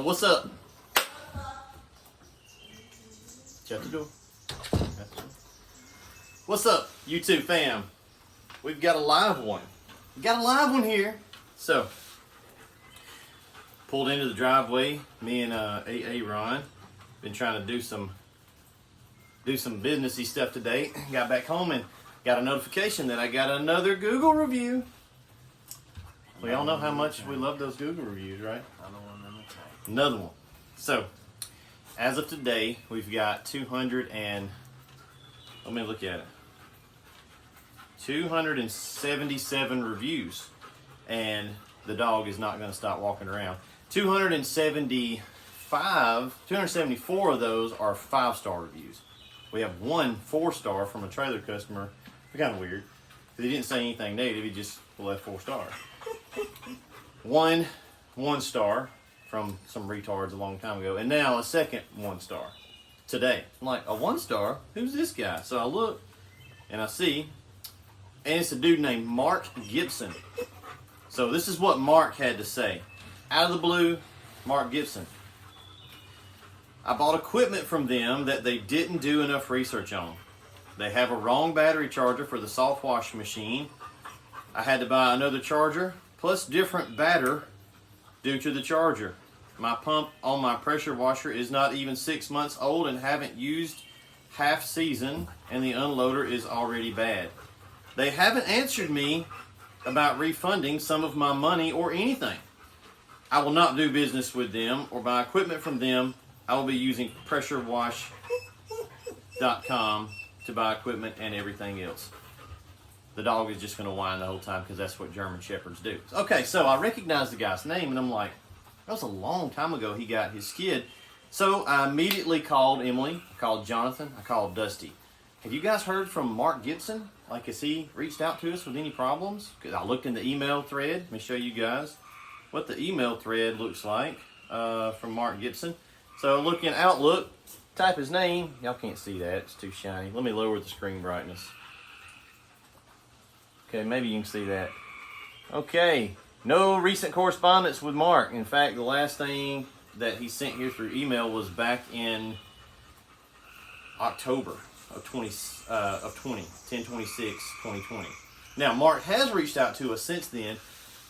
what's up? Shut the door. What's up, YouTube fam? We've got a live one. We got a live one here. So, pulled into the driveway. Me and AA Ron been trying to do some businessy stuff today. Got back home and got a notification that I got another Google review. We all know how much we love those Google reviews, right? Another one. So, as of today, we've got 200 and, let me look at it, 277 reviews, and the dog is not going to stop walking around. 274 of those are 5-star reviews. We have one 4-star from a trailer customer. Kind of weird, because he didn't say anything negative, he just left 4 stars. One 1-star from some retards a long time ago, and now a second 1-star today. I'm like, a 1-star? Who's this guy? So I look and I see, and it's a dude named Mark Gibson. So this is what Mark had to say. Out of the blue, Mark Gibson. I bought equipment from them that they didn't do enough research on. They have a wrong battery charger for the Softwash machine. I had to buy another charger plus different batter due to the charger. My pump on my pressure washer is not even 6 months old and haven't used half season, and the unloader is already bad. They haven't answered me about refunding some of my money or anything. I will not do business with them or buy equipment from them. I will be using pressurewash.com to buy equipment and everything else. The dog is just going to whine the whole time because that's what German Shepherds do. Okay, so I recognize the guy's name, and I'm like, that was a long time ago he got his skid. So I immediately called Emily, I called Jonathan, I called Dusty. Have you guys heard from Mark Gibson? Like, has he reached out to us with any problems? Because I looked in the email thread. Let me show you guys what the email thread looks like from Mark Gibson. So look in Outlook, type his name. Y'all can't see that, it's too shiny. Let me lower the screen brightness. Okay, maybe you can see that. Okay, no recent correspondence with Mark. In fact, the last thing that he sent here through email was back in October of 10/26/2020. Now, Mark has reached out to us since then.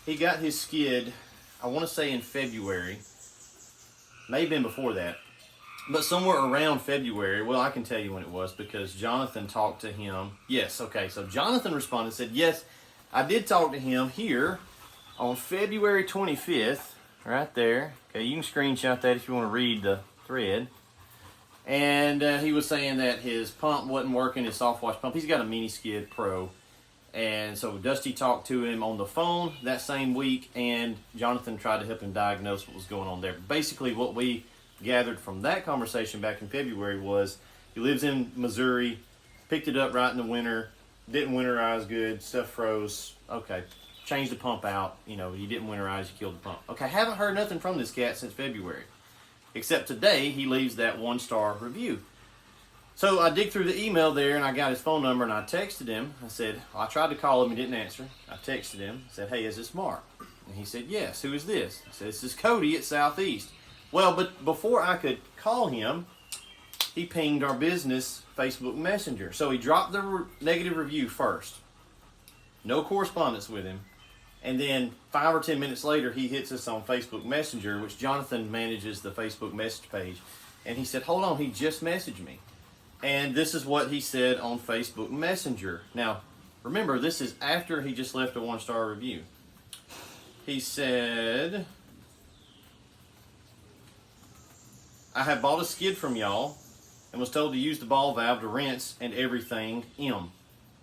He got his skid, I want to say in February. May have been before that. But somewhere around February, well, I can tell you when it was because Jonathan talked to him. Yes, okay, so Jonathan responded and said, yes, I did talk to him here on February 25th, right there. Okay, you can screenshot that if you want to read the thread. And he was saying that his pump wasn't working, his Softwash pump. He's got a Mini Skid Pro. And so Dusty talked to him on the phone that same week, and Jonathan tried to help him diagnose what was going on there. Basically, what we gathered from that conversation back in February was he lives in Missouri, picked it up right in the winter, didn't winterize good, stuff froze. Okay, changed the pump out. You know, you didn't winterize, you killed the pump. Okay, haven't heard nothing from this cat since February, except today he leaves that 1-star review. So I dig through the email there, and I got his phone number, and I texted him. I said, I tried to call him, he didn't answer. I texted him, said, hey, is this Mark? And he said, yes, who is this? I said, this is Cody at Southeast. Well, but before I could call him, he pinged our business Facebook Messenger. So he dropped the negative review first. No correspondence with him. And then 5 or 10 minutes later, he hits us on Facebook Messenger, which Jonathan manages the Facebook message page. And he said, hold on, he just messaged me. And this is what he said on Facebook Messenger. Now, remember, this is after he just left a 1-star review. He said, I have bought a skid from y'all and was told to use the ball valve to rinse and everything. M.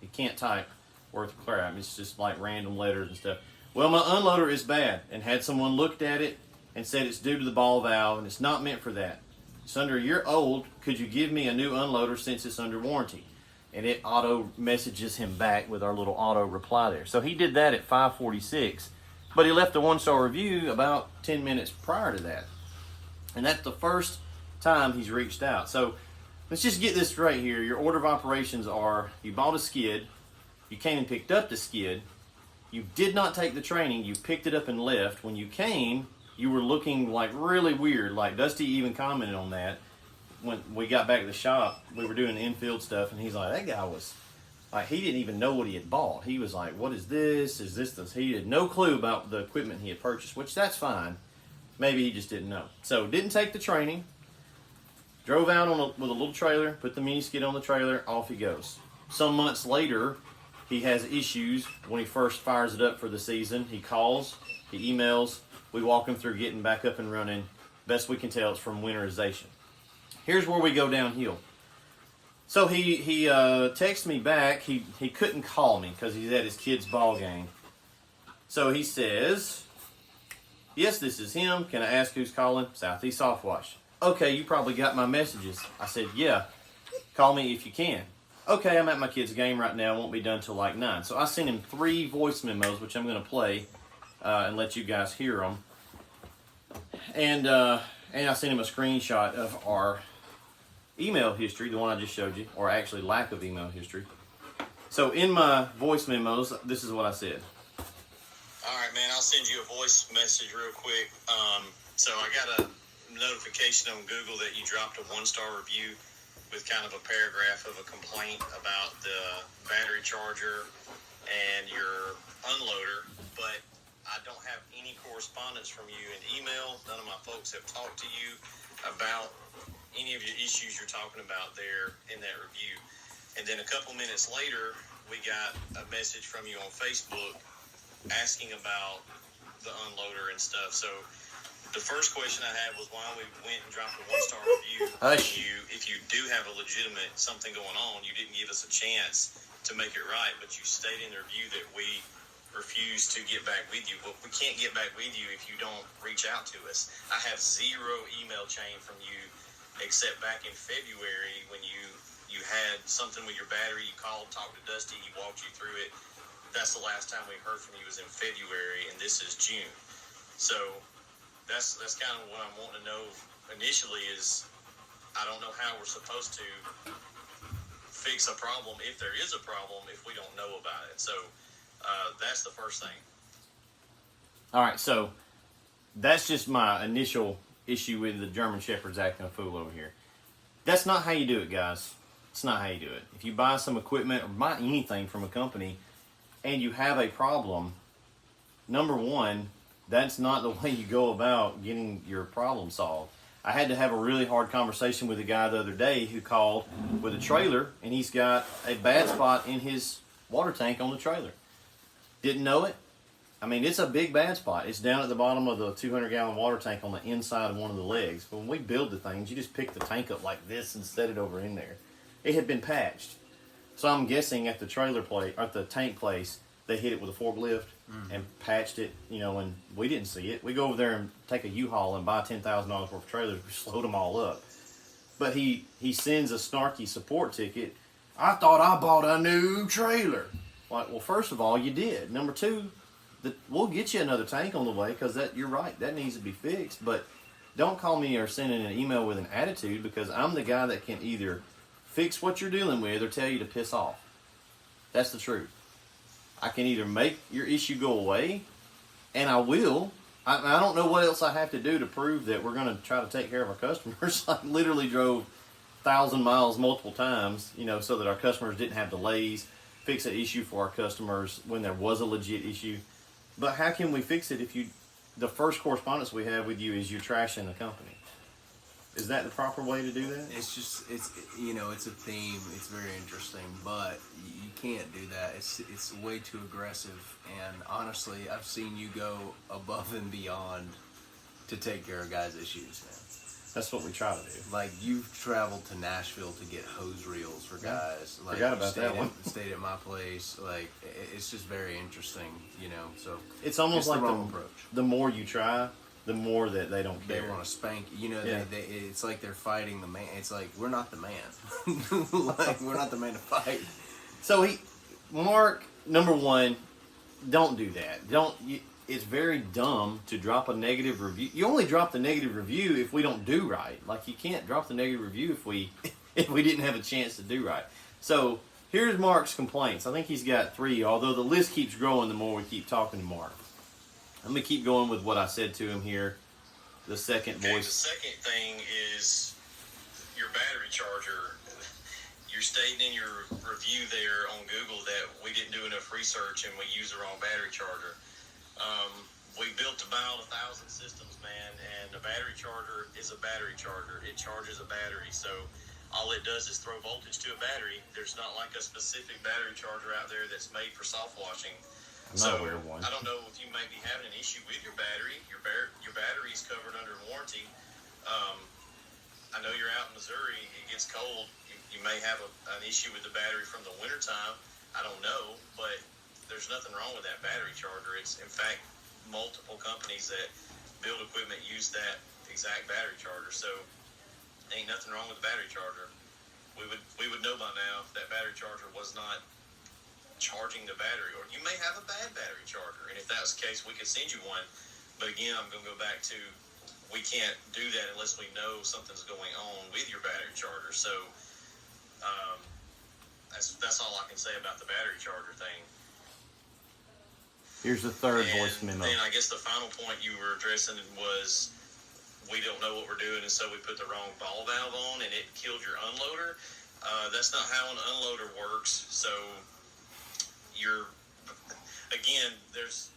He can't type worth a crap. It's just like random letters and stuff. Well, my unloader is bad, and had someone looked at it and said it's due to the ball valve and it's not meant for that. It's under a year old. Could you give me a new unloader since it's under warranty? And it auto messages him back with our little auto reply there. So he did that at 5:46, but he left a 1-star review about 10 minutes prior to that. And that's the first time he's reached out. So let's just get this straight here. Your order of operations are, you bought a skid, you came and picked up the skid, you did not take the training, you picked it up and left. When you came, you were looking like really weird. Like Dusty even commented on that when we got back to the shop. We were doing infield stuff, and he's like, that guy was like, he didn't even know what he had bought. He was like, what is this? Is this this? He had no clue about the equipment he had purchased, which that's fine. Maybe he just didn't know. So didn't take the training. Drove out with a little trailer, put the mini skid on the trailer, off he goes. Some months later, he has issues when he first fires it up for the season. He calls, he emails, we walk him through getting back up and running. Best we can tell, it's from winterization. Here's where we go downhill. So he texted me back. He couldn't call me because he's at his kid's ball game. So he says, yes, this is him. Can I ask who's calling? Southeast Softwash. Okay, you probably got my messages. I said, yeah. Call me if you can. Okay, I'm at my kid's game right now. Won't be done till like 9. So I sent him 3 voice memos, which I'm going to play and let you guys hear them. And I sent him a screenshot of our email history, the one I just showed you, or actually lack of email history. So in my voice memos, this is what I said. All right, man, I'll send you a voice message real quick. So I got a notification on Google that you dropped a 1-star review with kind of a paragraph of a complaint about the battery charger and your unloader, but I don't have any correspondence from you in email. None of my folks have talked to you about any of your issues you're talking about there in that review. And then a couple minutes later, we got a message from you on Facebook asking about the unloader and stuff. So the first question I had was why we went and dropped a 1-star review. If you do have a legitimate something going on, you didn't give us a chance to make it right, but you stated in the review that we refuse to get back with you. Well, we can't get back with you if you don't reach out to us. I have 0 email chain from you except back in February when you had something with your battery. You called, talked to Dusty, he walked you through it. That's the last time we heard from you was in February, and this is June. So that's kind of what I'm wanting to know initially is I don't know how we're supposed to fix a problem if there is a problem if we don't know about it. So that's the first thing. All right, so that's just my initial issue with the German Shepherds acting a fool over here. That's not how you do it, guys. It's not how you do it. If you buy some equipment or buy anything from a company and you have a problem, number one, that's not the way you go about getting your problem solved. I had to have a really hard conversation with a guy the other day who called with a trailer, and he's got a bad spot in his water tank on the trailer. Didn't know it. I mean, it's a big bad spot. It's down at the bottom of the 200-gallon water tank on the inside of one of the legs. But when we build the things, you just pick the tank up like this and set it over in there. It had been patched. So I'm guessing at the trailer place, or at the tank place, they hit it with a forklift and patched it, and we didn't see it. We go over there and take a U-Haul and buy $10,000 worth of trailers. We slowed them all up. But he sends a snarky support ticket. I thought I bought a new trailer. Like, well, first of all, you did. Number two, we'll get you another tank on the way because you're right. That needs to be fixed. But don't call me or send in an email with an attitude because I'm the guy that can either fix what you're dealing with or tell you to piss off. That's the truth. I can either make your issue go away, and I will. I don't know what else I have to do to prove that we're going to try to take care of our customers. I literally drove 1,000 miles multiple times, so that our customers didn't have delays, fix an issue for our customers when there was a legit issue. But how can we fix it if the first correspondence we have with you is you're trashing the company? Is that the proper way to do that? It's a theme. It's very interesting, but you can't do that. It's way too aggressive. And honestly, I've seen you go above and beyond to take care of guys' issues, man. That's what we try to do. Like, you've traveled to Nashville to get hose reels for guys. Like, forgot about that one. Stayed at my place. Like, it's just very interesting, So it's almost like the wrong approach. The more you try, the more that they don't care. They want to spank you. Yeah. It's like they're fighting the man. It's like, we're not the man. Like, we're not the man to fight. So Mark, number one, don't do that. It's very dumb to drop a negative review. You only drop the negative review if we don't do right. Like, you can't drop the negative review if we didn't have a chance to do right. So here's Mark's complaints. I think he's got 3, although the list keeps growing the more we keep talking to Mark. Let me keep going with what I said to him here. the second Okay, voice. the second thing is your battery charger. You're stating in your review there on Google that we didn't do enough research and we used the wrong battery charger. We built about 1,000 systems, man, and a battery charger is a battery charger. It charges a battery, so all it does is throw voltage to a battery. There's not like a specific battery charger out there that's made for soft washing. I'm not aware of one. I don't know if you may be having an issue with your battery. Your battery is covered under warranty. I know you're out in Missouri. It gets cold. You may have an issue with the battery from the wintertime. I don't know, but there's nothing wrong with that battery charger. It's, in fact, multiple companies that build equipment use that exact battery charger. So ain't nothing wrong with the battery charger. We would know by now if that battery charger was not charging the battery, or you may have a bad battery charger, and if that's the case, we could send you one. But again, I'm going to go back to, we can't do that unless we know something's going on with your battery charger. So that's all I can say about the battery charger thing. Here's the third And voice memo. then I guess the final point you were addressing was we don't know what we're doing, and so we put the wrong ball valve on, and it killed your unloader. That's not how an unloader works. So again, there's,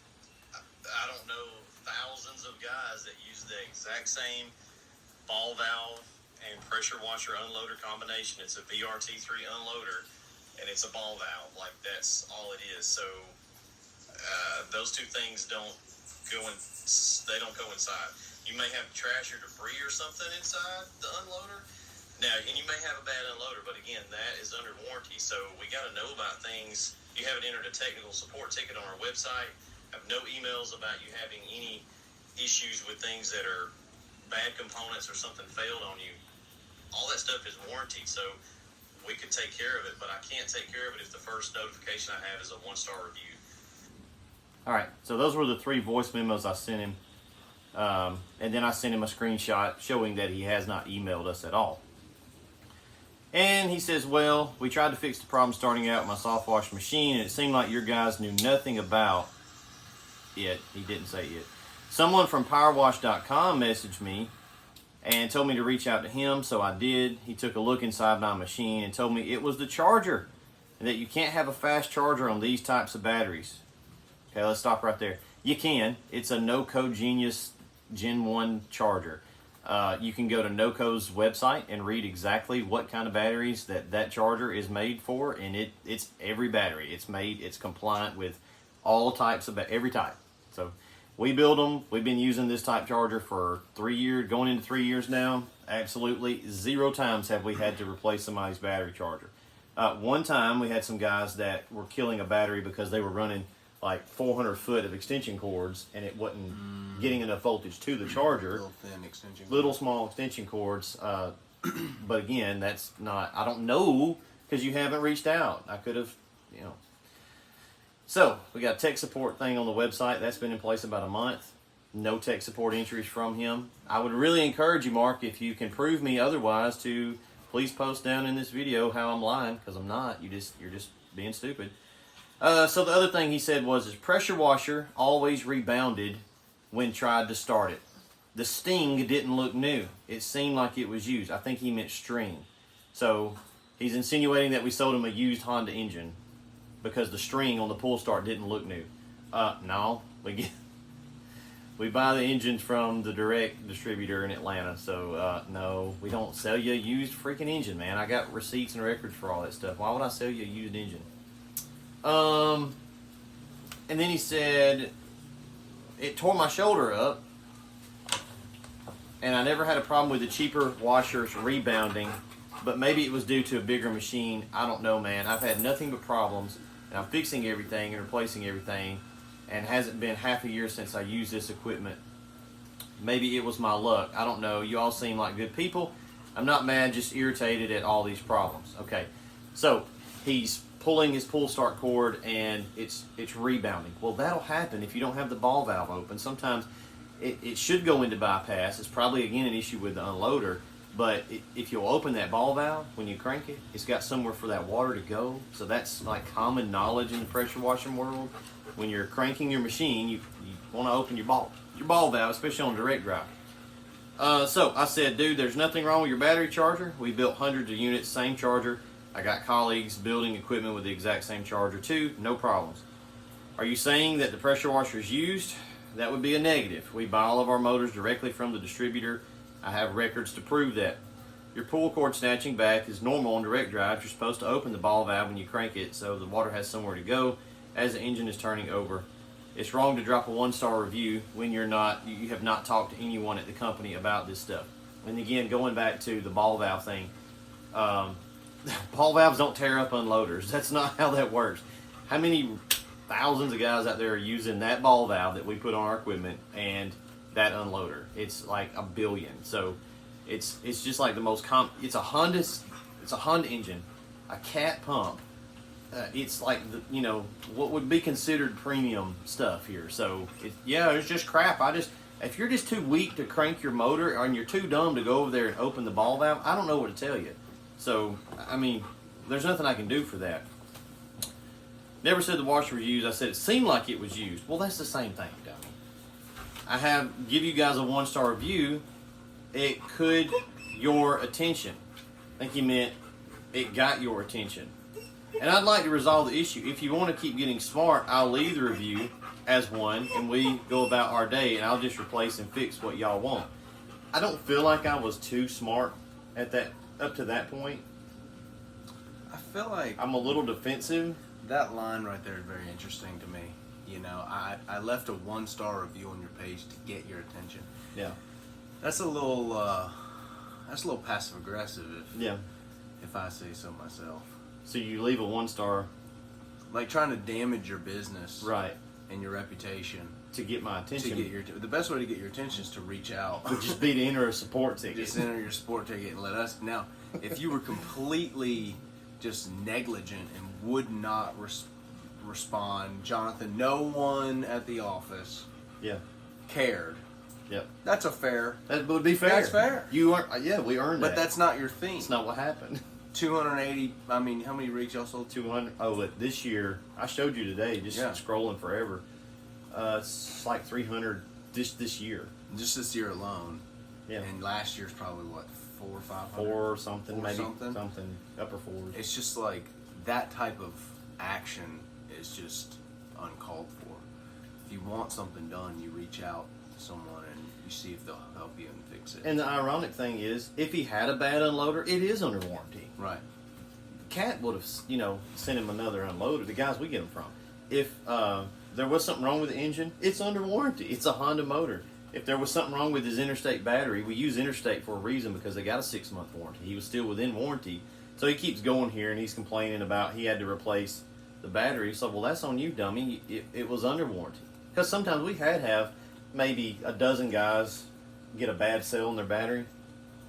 I don't know, thousands of guys that use the exact same ball valve and pressure washer unloader combination. It's a VRT3 unloader, and it's a ball valve. Like, that's all it is. So those two things don't coincide. You may have trash or debris or something inside the unloader. Now, and you may have a bad unloader, but again, that is under warranty. So we got to know about things. You haven't entered a technical support ticket on our website. I have no emails about you having any issues with things that are bad components or something failed on you. All that stuff is warranted, so we could take care of it, but I can't take care of it if the first notification I have is a 1-star review. All right, so those were the 3 voice memos I sent him. And then I sent him a screenshot showing that he has not emailed us at all. And he says, well, we tried to fix the problem starting out with my Softwash machine, and it seemed like your guys knew nothing about it. He didn't say it. Someone from powerwash.com messaged me and told me to reach out to him, so I did. He took a look inside my machine and told me it was the charger, and that you can't have a fast charger on these types of batteries. Okay, let's stop right there. You can. It's a NoCo Genius Gen 1 charger. You can go to NoCo's website and read exactly what kind of batteries that charger is made for, and it's every battery. It's compliant with all types of every type. So we build them. We've been using this type charger for 3 years, going into 3 years now. Absolutely 0 times have we had to replace somebody's battery charger. One time we had some guys that were killing a battery because they were running like 400 foot of extension cords, and it wasn't getting enough voltage to the charger. Little thin extension cords. Little small extension cords. But again, that's not, I don't know, because you haven't reached out. I could have, So, we got a tech support thing on the website. That's been in place about a month. No tech support entries from him. I would really encourage you, Mark, if you can prove me otherwise, to please post down in this video how I'm lying, because I'm not. You're just being stupid. So the other thing he said was his pressure washer always rebounded when tried to start it. The sting didn't look new. It seemed like it was used. I think he meant string. So he's insinuating that we sold him a used Honda engine because the string on the pull start didn't look new. No, we buy the engines from the direct distributor in Atlanta. So no, we don't sell you a used freaking engine, man. I got receipts and records for all that stuff. Why would I sell you a used engine? And then he said, it tore my shoulder up, and I never had a problem with the cheaper washers rebounding, but maybe it was due to a bigger machine. I don't know, man. I've had nothing but problems, and I'm fixing everything and replacing everything, and it hasn't been half a year since I used this equipment. Maybe it was my luck. I don't know. You all seem like good people. I'm not mad, just irritated at all these problems. Okay, so he's pulling his pull start cord and it's rebounding. Well, that'll happen if you don't have the ball valve open. Sometimes it should go into bypass. It's probably again an issue with the unloader, but if you'll open that ball valve when you crank it, it's got somewhere for that water to go. So that's like common knowledge in the pressure washing world. When you're cranking your machine, you want to open your ball valve, especially on direct drive. So I said, dude, there's nothing wrong with your battery charger. We built hundreds of units, same charger. I got colleagues building equipment with the exact same charger too, no problems. Are you saying that the pressure washer is used? That would be a negative. We buy all of our motors directly from the distributor. I have records to prove that. Your pull cord snatching back is normal on direct drive. You're supposed to open the ball valve when you crank it so the water has somewhere to go as the engine is turning over. It's wrong to drop a 1-star review when you have not talked to anyone at the company about this stuff. And again, going back to the ball valve thing, ball valves don't tear up unloaders. That's not how that works. How many thousands of guys out there are using that ball valve that we put on our equipment and that unloader? It's like a billion. So it's just like the most it's a Honda engine, a cat pump. It's like what would be considered premium stuff here. So it's just crap. If you're just too weak to crank your motor and you're too dumb to go over there and open the ball valve, I don't know what to tell you. So I mean, there's nothing I can do for that. Never said the washer was used. I said it seemed like it was used. Well, that's the same thing, dummy. Give you guys a 1-star review. It could your attention. I think he meant it got your attention. And I'd like to resolve the issue. If you want to keep getting smart, I'll leave the review as one, and we go about our day, and I'll just replace and fix what y'all want. I don't feel like I was too smart up to that point. I feel like I'm a little defensive. that line right there is very interesting to me. I left a 1-star review on your page to get your attention. Yeah. That's a little passive aggressive if I say so myself. So you leave a 1-star, Like trying to damage your business, right, and your reputation to get my attention. The best way to get your attention is to reach out. Would just be to enter a support ticket. Just enter your support ticket and let us. Now, if you were completely just negligent and would not respond, Jonathan, no one at the office, cared. Yep. That's a fair. That would be fair. That's fair. You are. Yeah, we earned that. But that's not your thing. That's not what happened. 280. I mean, how many rigs y'all sold? 200. Oh, but this year I showed you today. Just scrolling forever. It's like 300 this year. Just this year alone. Yeah. And last year's probably what, 400 or 500? 4 or something, Four maybe something? upper 4s. It's just like that type of action is just uncalled for. If you want something done, you reach out to someone and you see if they'll help you and fix it. And the ironic thing is, if he had a bad unloader, it is under warranty. Right. Cat would have, sent him another unloader. The guys we get them from. If there was something wrong with the engine, it's under warranty. It's a Honda motor. If there was something wrong with his Interstate battery, we use Interstate for a reason because they got a 6-month warranty. He was still within warranty. So he keeps going here and he's complaining about he had to replace the battery. So, well, that's on you, dummy. It was under warranty. Because sometimes we have maybe a dozen guys get a bad cell in their battery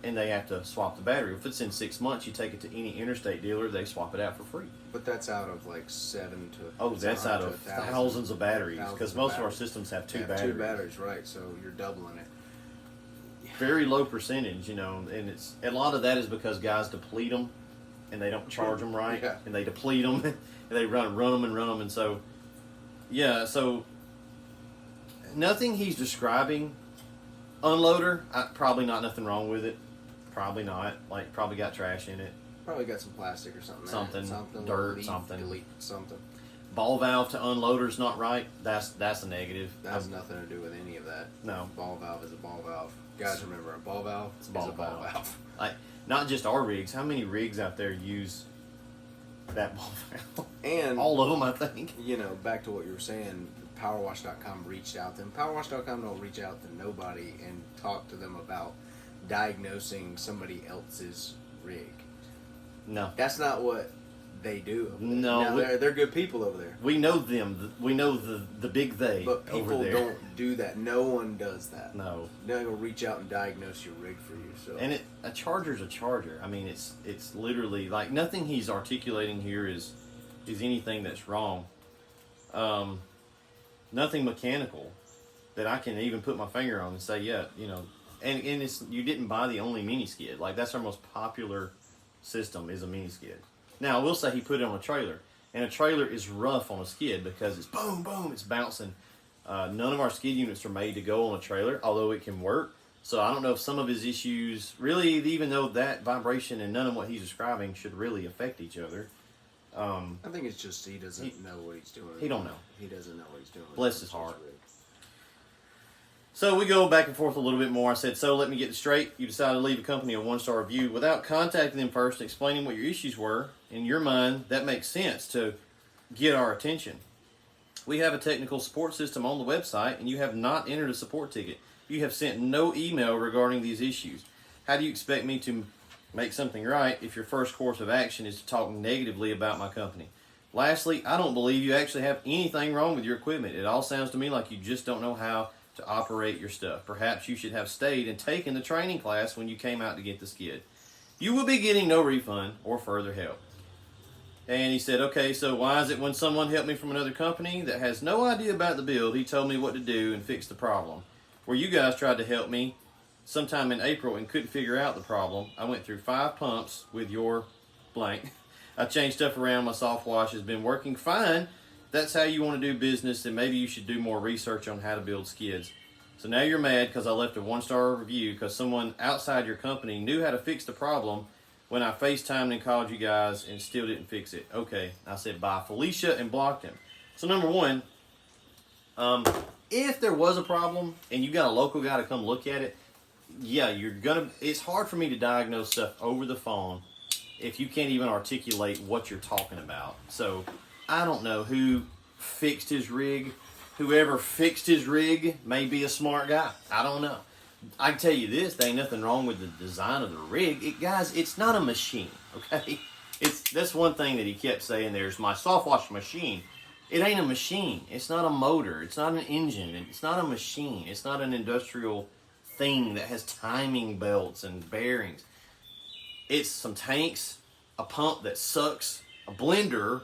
and they have to swap the battery. If it's in 6 months, you take it to any Interstate dealer, they swap it out for free. But that's out of like 7 to... Oh, that's out of thousands of batteries. Because most of our systems have two batteries. 2 batteries, right. So you're doubling it. Very low percentage, and it's a lot of that is because guys deplete them and they don't charge them right, and they deplete them and they run them, and so so nothing he's describing. Unloader, probably not nothing wrong with it. Probably not. Like probably got trash in it. Probably got some plastic or something. Something dirt, leaf, something. Delete something. Ball valve to unloader's not right. That's a negative. That has nothing to do with any of that. No. Ball valve is a ball valve. Guys, remember, a ball valve is a ball valve. Like, not just our rigs. How many rigs out there use that ball valve? And all of them, I think. Back to what you were saying, PowerWash.com reached out to them. PowerWash.com don't reach out to nobody and talk to them about diagnosing somebody else's rig. No. That's not what they do. No. Now, they're good people over there. We know them. We know the big they. But people over there. don't do that. No one does that. No. They're going to reach out and diagnose your rig for you. So. And a charger's a charger. I mean, it's literally like nothing he's articulating here is anything that's wrong. Nothing mechanical that I can even put my finger on and say, and it's you didn't buy the only mini skid. Like that's our most popular system is a mini skid. Now I will say he put it on a trailer, and a trailer is rough on a skid because it's boom, boom, it's bouncing. None of our skid units are made to go on a trailer, although it can work. So I don't know if some of his issues really, even though that vibration and none of what he's describing should really affect each other. I think it's just he doesn't know what he's doing. He don't know. He doesn't know what he's doing. Bless his heart. So we go back and forth a little bit more. I said, so let me get this straight. You decided to leave a company a 1-star review without contacting them first and explaining what your issues were. In your mind, that makes sense to get our attention. We have a technical support system on the website, and you have not entered a support ticket. You have sent no email regarding these issues. How do you expect me to make something right if your first course of action is to talk negatively about my company? Lastly, I don't believe you actually have anything wrong with your equipment. It all sounds to me like you just don't know how to operate your stuff. Perhaps you should have stayed and taken the training class when you came out to get the skid. You will be getting no refund or further help. And he said, okay, so why is it when someone helped me from another company that has no idea about the build, he told me what to do and fix the problem? Where you guys tried to help me sometime in April and couldn't figure out the problem. I went through 5 pumps with your blank. I changed stuff around. My Softwash has been working fine. That's how you want to do business, and maybe you should do more research on how to build skids. So now you're mad because I left a 1-star review because someone outside your company knew how to fix the problem when I FaceTimed and called you guys and still didn't fix it. Okay, I said bye, Felicia, and blocked him. So number one, if there was a problem and you got a local guy to come look at it, yeah, it's hard for me to diagnose stuff over the phone if you can't even articulate what you're talking about. So I don't know who fixed his rig. Whoever fixed his rig may be a smart guy. I don't know. I can tell you this, there ain't nothing wrong with the design of the rig. Guys, it's not a machine, okay? That's one thing that he kept saying, there's my Softwash machine. It ain't a machine. It's not a motor. It's not an engine. It's not a machine. It's not an industrial thing that has timing belts and bearings. It's some tanks, a pump that sucks, a blender,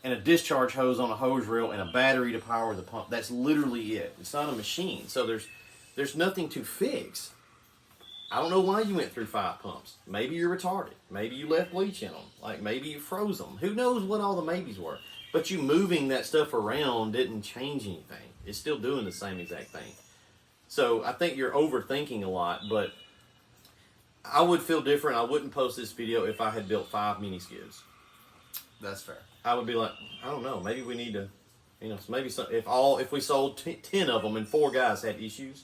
and a discharge hose on a hose reel, and a battery to power the pump. That's literally it. It's not a machine. So there's nothing to fix. I don't know why you went through 5 pumps. Maybe you're retarded. Maybe you left bleach in them. Like maybe you froze them. Who knows what all the maybes were. But you moving that stuff around didn't change anything. It's still doing the same exact thing. So I think you're overthinking a lot, but I would feel different. I wouldn't post this video if I had built 5 mini skids. That's fair. I would be like, I don't know, maybe we need to, maybe if we sold 10 of them and 4 guys had issues,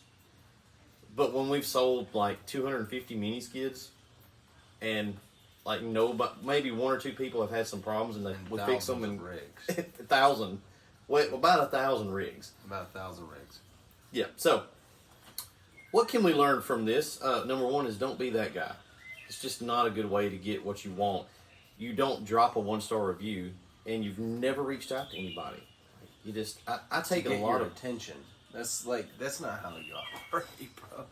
but when we've sold like 250 mini skids and like maybe 1 or 2 people have had some problems and we fix them in rigs. 1,000, about 1,000 rigs. About 1,000 rigs. Yeah. So, what can we learn from this? Number one is don't be that guy. It's just not a good way to get what you want. You don't drop a 1-star review and you've never reached out to anybody. You just, I take a lot of attention. That's not how you operate, bro.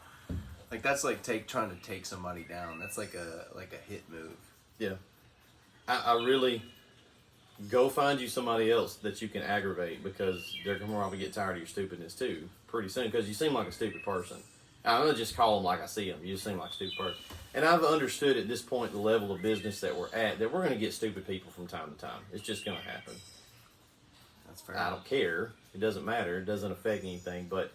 Like that's like trying to take somebody down. That's like a hit move. Yeah. I really go find you somebody else that you can aggravate because they're going to probably get tired of your stupidness too pretty soon because you seem like a stupid person. I'm going to just call them like I see them. You just seem like a stupid person. And I've understood at this point the level of business that we're at that we're going to get stupid people from time to time. It's just going to happen. That's fair. I don't care. It doesn't matter. It doesn't affect anything. But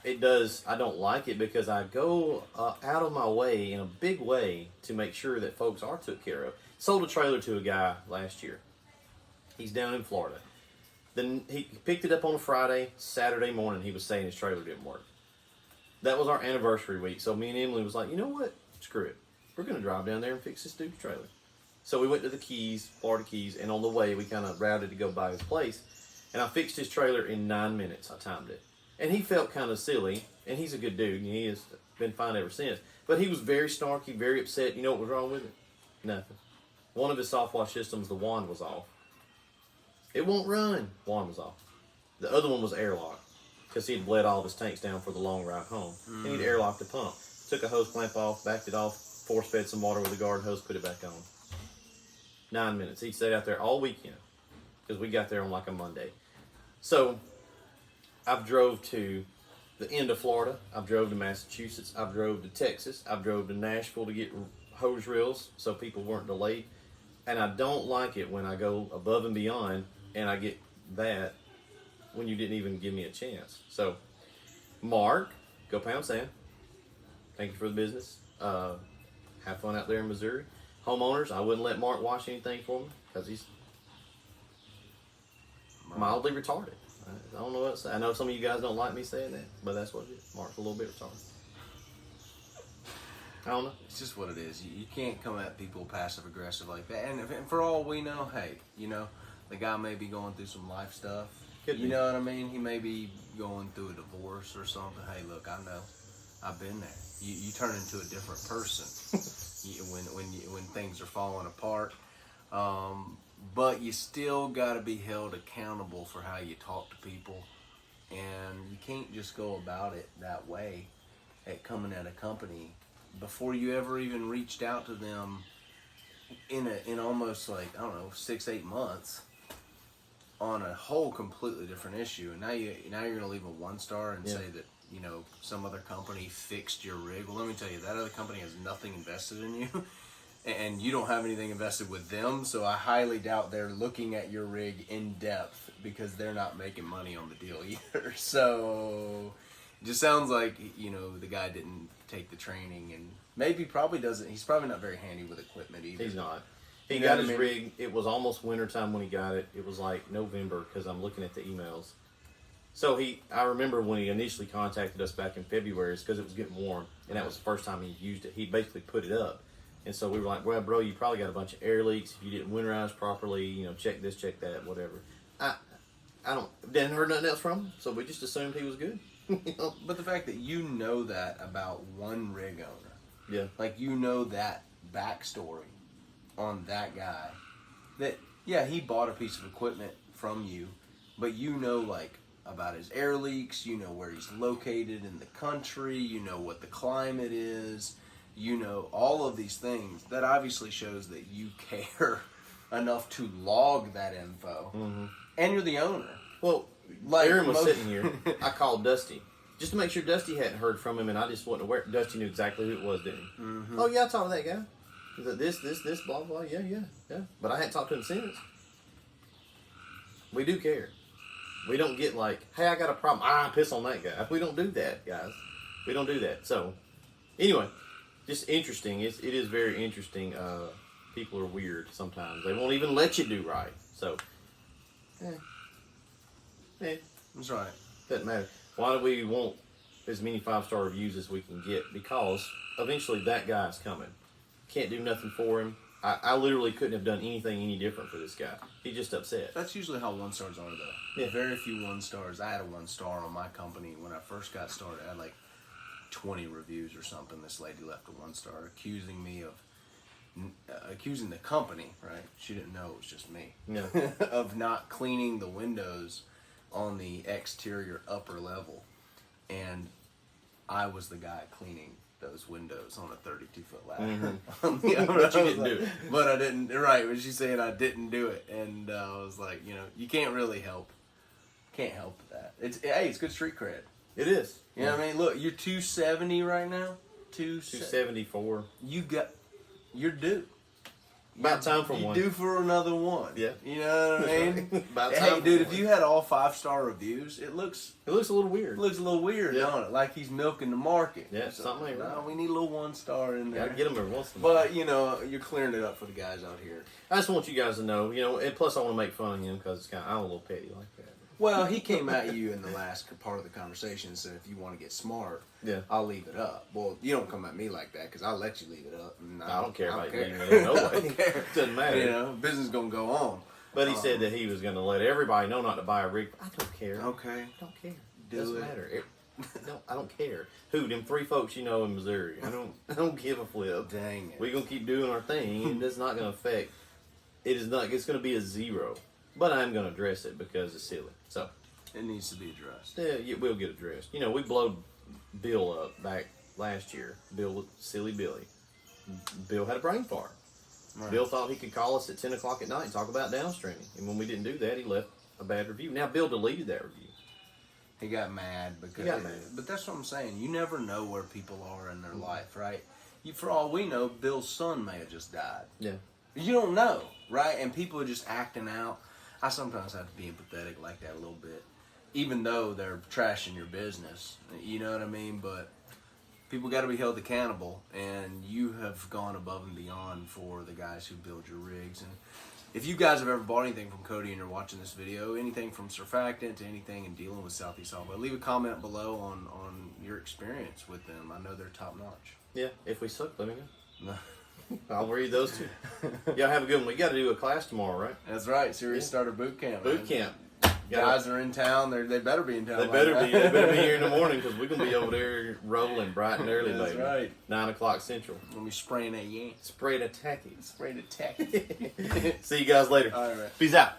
it does. I don't like it because I go out of my way in a big way to make sure that folks are took care of. Sold a trailer to a guy last year. He's down in Florida. Then he picked it up on a Friday. Saturday morning he was saying his trailer didn't work. That was our anniversary week. So me and Emily was like, you know what? Screw it. We're going to drive down there and fix this dude's trailer. So we went to the Keys, Florida Keys, and on the way we kind of routed to go by his place. And I fixed his trailer in 9 minutes. I timed it. And he felt kind of silly, and he's a good dude, and he has been fine ever since. But he was very snarky, very upset. You know what was wrong with it? Nothing. One of his Softwash systems, the wand was off. It won't run. Wand was off. The other one was airlock because he had bled all of his tanks down for the long ride home. And he'd airlocked the pump. Took a hose clamp off, backed it off, force fed some water with a garden hose, put it back on. 9 minutes. He stayed out there all weekend because we got there on like a Monday. So I've drove to the end of Florida. I've drove to Massachusetts. I've drove to Texas. I've drove to Nashville to get hose reels so people weren't delayed. And I don't like it when I go above and beyond and I get that when you didn't even give me a chance. So, Mark, go pound sand. Thank you for the business. Have fun out there in Missouri. Homeowners, I wouldn't let Mark wash anything for me because he's mildly retarded. I don't know what to say. I know some of you guys don't like me saying that, but that's what it is. Mark's a little bit retarded. I don't know. It's just what it is. You can't come at people passive aggressive like that. And for all we know, hey, you know, the guy may be going through some life stuff. Could you be. know what I mean? He may be going through a divorce or something. Hey, look, I know. I've been there. You turn into a different person when things are falling apart. But you still got to be held accountable for how you talk to people, and you can't just go about it that way at coming at a company before you ever even reached out to them in almost like, I don't know, 6-8 months on a whole completely different issue. And now you're gonna leave a 1-star and say that, you know, some other company fixed your rig. Well, let me tell you, that other company has nothing invested in you. And you don't have anything invested with them, so I highly doubt they're looking at your rig in depth because they're not making money on the deal either. So it just sounds like, you know, the guy didn't take the training, and maybe probably doesn't. He's probably not very handy with equipment either. He's not. He You got know his what I mean? rig. It was almost wintertime when he got it. It was like November because I'm looking at the emails. So I remember when he initially contacted us back in February, it's because it was getting warm, and that was the first time he used it. He basically put it up. And so we were like, well, bro, you probably got a bunch of air leaks. If you didn't winterize properly, you know, check this, check that, whatever. Didn't heard nothing else from him, so we just assumed he was good. You know? But the fact that you know that about one rig owner, Yeah. like you know that backstory on that guy, that, yeah, he bought a piece of equipment from you, but you know, like, about his air leaks, you know where he's located in the country, you know what the climate is, you know all of these things. That obviously shows that you care enough to log that info, and you're the owner. Well, Like Aaron was most- sitting here. I called Dusty just to make sure Dusty hadn't heard from him, and I just wasn't aware. Dusty knew exactly who it was, didn't he? Oh, yeah, I talked to that guy. He's like, this, blah, blah, yeah. But I hadn't talked to him since. We do care. We don't get like, hey, I got a problem. Piss on that guy. We don't do that, guys. We don't do that. So, anyway, just interesting. It is very interesting. People are weird sometimes. They won't even let you do right. So, That's right. doesn't matter. Why do we want as many 5-star reviews as we can get? Because eventually that guy's coming. Can't do nothing for him. I literally couldn't have done anything any different for this guy. He's just upset. That's usually how 1-stars are, though. Yeah. Very few 1-stars. I had a 1-star on my company when I first got started. I had like 20 reviews or something. This lady left a 1-star accusing me of accusing the company, right? She didn't know it was just me. Yeah. Of not cleaning the windows on the exterior upper level. And I was the guy cleaning those windows on a 32-foot ladder. On the upper But you level. didn't do it. But I didn't, right, when she's saying I didn't do it. And I was like, you know, you can't really help. Can't help that. It's good street cred. It is. You know what I mean? Look, you're 270 right now. 274. You're due. About time for You one. due for another one. Yeah. You know what I mean? About time Hey, for dude, if one. you had all 5-star reviews, it looks It looks a little weird. a little weird, Yeah. don't it? Like he's milking the market. Yeah, something ain't No, right. we need a little 1-star in there. Gotta get them every once in a while. But, you know, you're clearing it up for the guys out here. I just want you guys to know, you know, and plus I want to make fun of him because I'm a little petty like that. Well, he came at you in the last part of the conversation and said, if you want to get smart, Yeah. I'll leave it up. Well, you don't come at me like that because I'll let you leave it up. And I don't care about you care. leaving it up. No I way. don't care. Doesn't matter. You know, business going to go on. But he said that he was going to let everybody know not to buy a rig. I don't care. Okay. I don't care. Do Doesn't it. matter. I don't care. Who, them 3 folks you know in Missouri. I don't give a flip. Dang it. We're going to keep doing our thing. And it's not going to affect. It's going to be a 0. But I'm going to address it because it's silly. So. It needs to be addressed. Yeah, we'll get addressed. You know, we blowed Bill up back last year. Silly Billy. Bill had a brain fart. Right. Bill thought he could call us at 10 o'clock at night and talk about downstreaming. And when we didn't do that, he left a bad review. Now, Bill deleted that review. He got mad because. He got mad. But that's what I'm saying. You never know where people are in their life, right? For all we know, Bill's son may have just died. Yeah. You don't know, right? And people are just acting out. I sometimes have to be empathetic like that a little bit, even though they're trashing your business. You know what I mean? But people got to be held accountable, and you have gone above and beyond for the guys who build your rigs. And if you guys have ever bought anything from Cody and you're watching this video, anything from surfactant to anything in dealing with Southeast Software, leave a comment below on your experience with them. I know they're top notch. Yeah, if we suck, let me know. No. I'll read those too. Y'all have a good one. We got to do a class tomorrow, right? That's right. Serious Starter Boot Camp. Boot man. camp. Guys are in town. They better be in town. They better be. They better be here in the morning because we're gonna be over there rolling bright and early, That's baby. right. 9 o'clock Central. We'll be spraying that yank. Sprayed a tacky. Spraying a tacky. See you guys later. All right. Peace out.